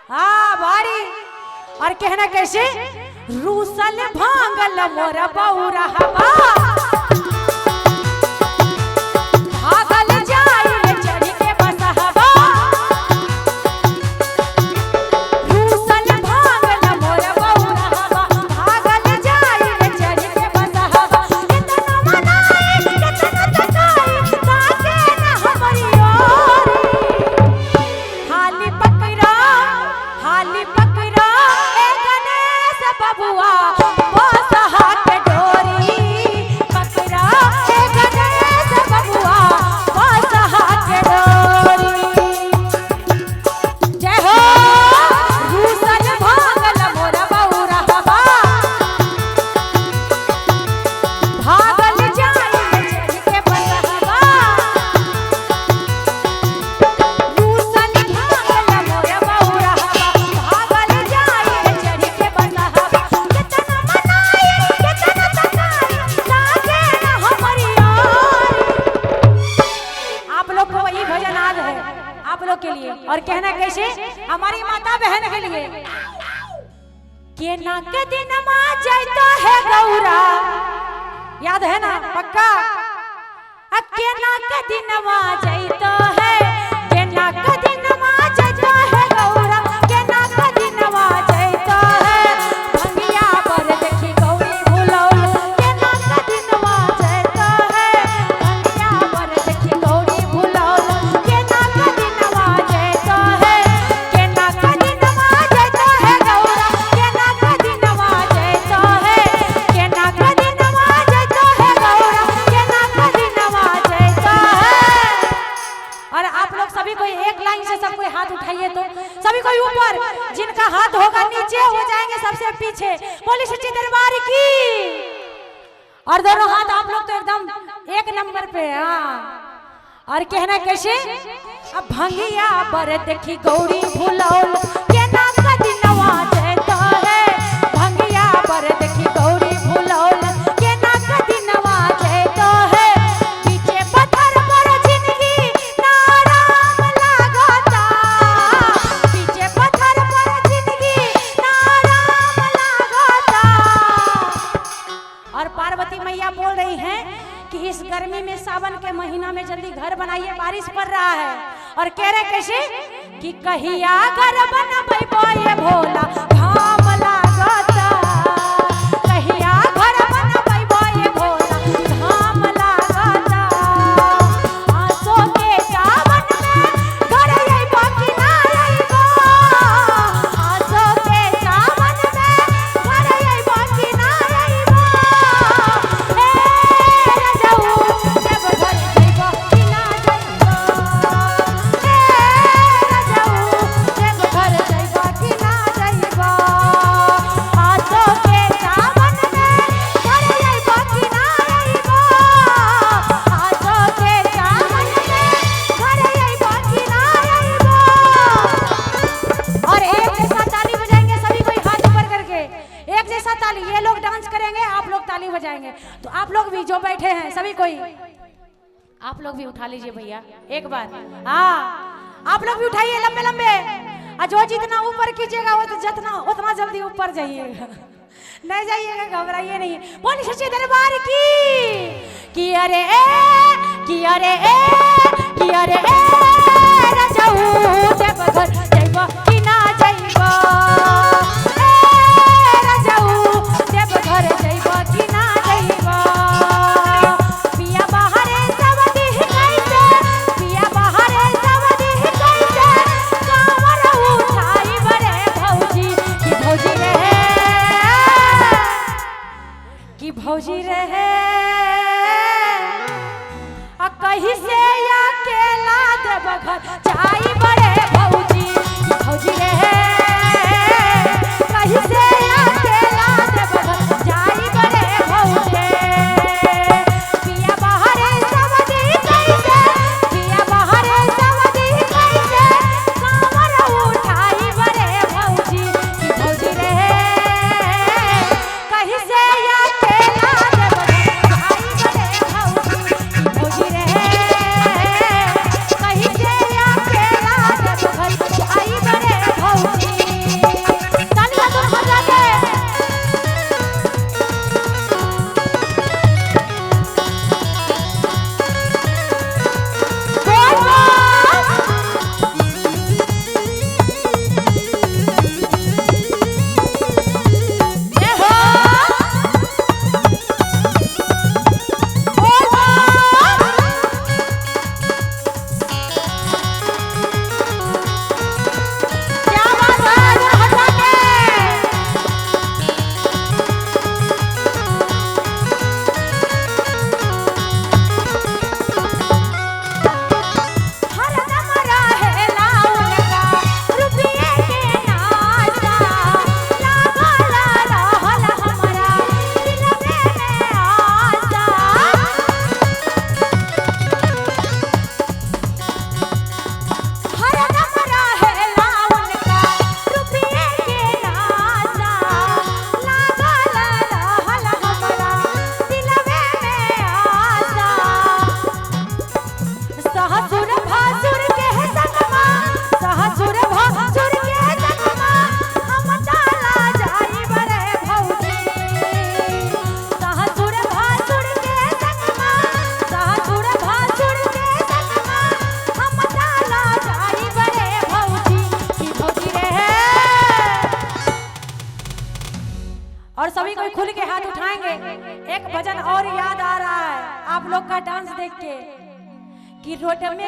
हाँ भारी। और कहना कैसे रूसल भांगल मोर बौरा हवा भागल जाई चढ़ी के बसहवा रूसल भांगल मोर बौरा हवा भागल जाई चढ़ी के बसहवा कितना मनाई कितना तकाई ताके न हमरी ओरी हाली पकड़ा ए गणेश बबुआ बसहा के डोरी पकड़ा ए गणेश बबुआ बसहा के डोरी। जय हो रूसल भागल मोर बौरा हवा भागल जाई चढ़ के बसहवा रूसल भागल मोर बौरा हवा भागल जाई चढ़ के बसहवा कितना मनाई कितना तकाई लागे न हमरी ओरी। आप लोग को वही भजन याद है आप लोग के लिए। और कहना कैसे हमारी माता बहन के लिए के ना के दिन मा जाता है गौरा याद है ना पक्का के ना के दिन मा जाता है के ना के दिन मा जाता है गौरा के ना के दिन मा जाता है भंगिया पर देखी गौरी भुलौल के ना के दिन मा जाता है भंगिया पर देखी गौरी भुलौल के ना के दिन मा जाता है के ना के दिन मा जाता है गौरा के ना के दिन मा जाता है के ना के दिन मा जाता है गौरा के ना के दिन मा जाता है। और आप लोग सभी कोई एक लाइन से सब कोई हाथ उठाइए तो सभी कोई ऊपर जिनका हाथ होगा नीचे हो जाएंगे सबसे पीछे बोली सच्ची दरबार की। और दोनों हाथ आप लोग तो एकदम एक नंबर पे। हाँ और कहना कैसे अब भंगिया बर देखी गौरी भुलौल के ना का दिनवा जाता है भंगिया बर देखी गौरी भुलौल के ना का दिनवा जाता है पीछे पत्थर पर जिंदगी ना राम लागता पीछे पत्थर पर जिंदगी ना राम लागता। और पार्वती मैया बोल रही हैं कि इस गर्मी में सावन के महीना में जल्दी घर बनाइए बारिश पड़ रहा है। और कह रहे कैसे कि कहिया घर बनबै ये भोला घाम लागता कहिया घर बनबै ये भोला घाम लागता आसो के सावन में घर अइबो कि ना अइबो आसो के सावन में घर अइबो कि ना अइबो ए रजऊ जब घर जइबो कि ना जइबो ए रजऊ जब घर जइबो कि ना जइबो आसो के सावन में घर अइबो कि ना अइबो आसो के सावन में घर अइबो कि ना अइबो। और एक जैसा ताली बजाएंगे सभी कोई हाथ ऊपर करके एक जैसा ताली ये लोग डांस करेंगे आप लोग ताली बजाएंगे तो आप लोग भी जो बैठे हैं सभी कोई आप लोग भी उठा लीजिए भैया एक बार। हाँ आप लोग भी उठाइए लंबे लंबे और जो जितना ऊपर कीजिएगा वो तो जितना उतना जल्दी ऊपर जाइएगा नहीं जाइएगा घबराइए नहीं। बोली सच्ची दरबार की कि अरे ए कि अरे ए कि अरे ए रजऊ जब घर जइबो कि ना जइबो ए रजऊ जब घर जइबो कि ना जइबो पिया बाहरे सब दिह कैसे पिया बाहरे सब दिह कैसे कांवर उठाई बरे भौजी कि भौजी रहे आ कहीं से अकेला देव घर जाई बड़े भौजी कि भौजी रहे कहीं से अकेला देव घर जाई बड़े भौजी पिया बाहरे सब दिह कैसे पिया बाहरे सब दिह कैसे कांवर उठाई बड़े भौजी कि भौजी रहे कहीं से अकेला देव घर जाई बड़े भौजी कि भौजी रहे कहीं से अकेला देव घर और सभी कोई खुल के हाथ उठाएंगे। एक भजन और याद आ रहा है आप लोग का डांस देख के कि रोड में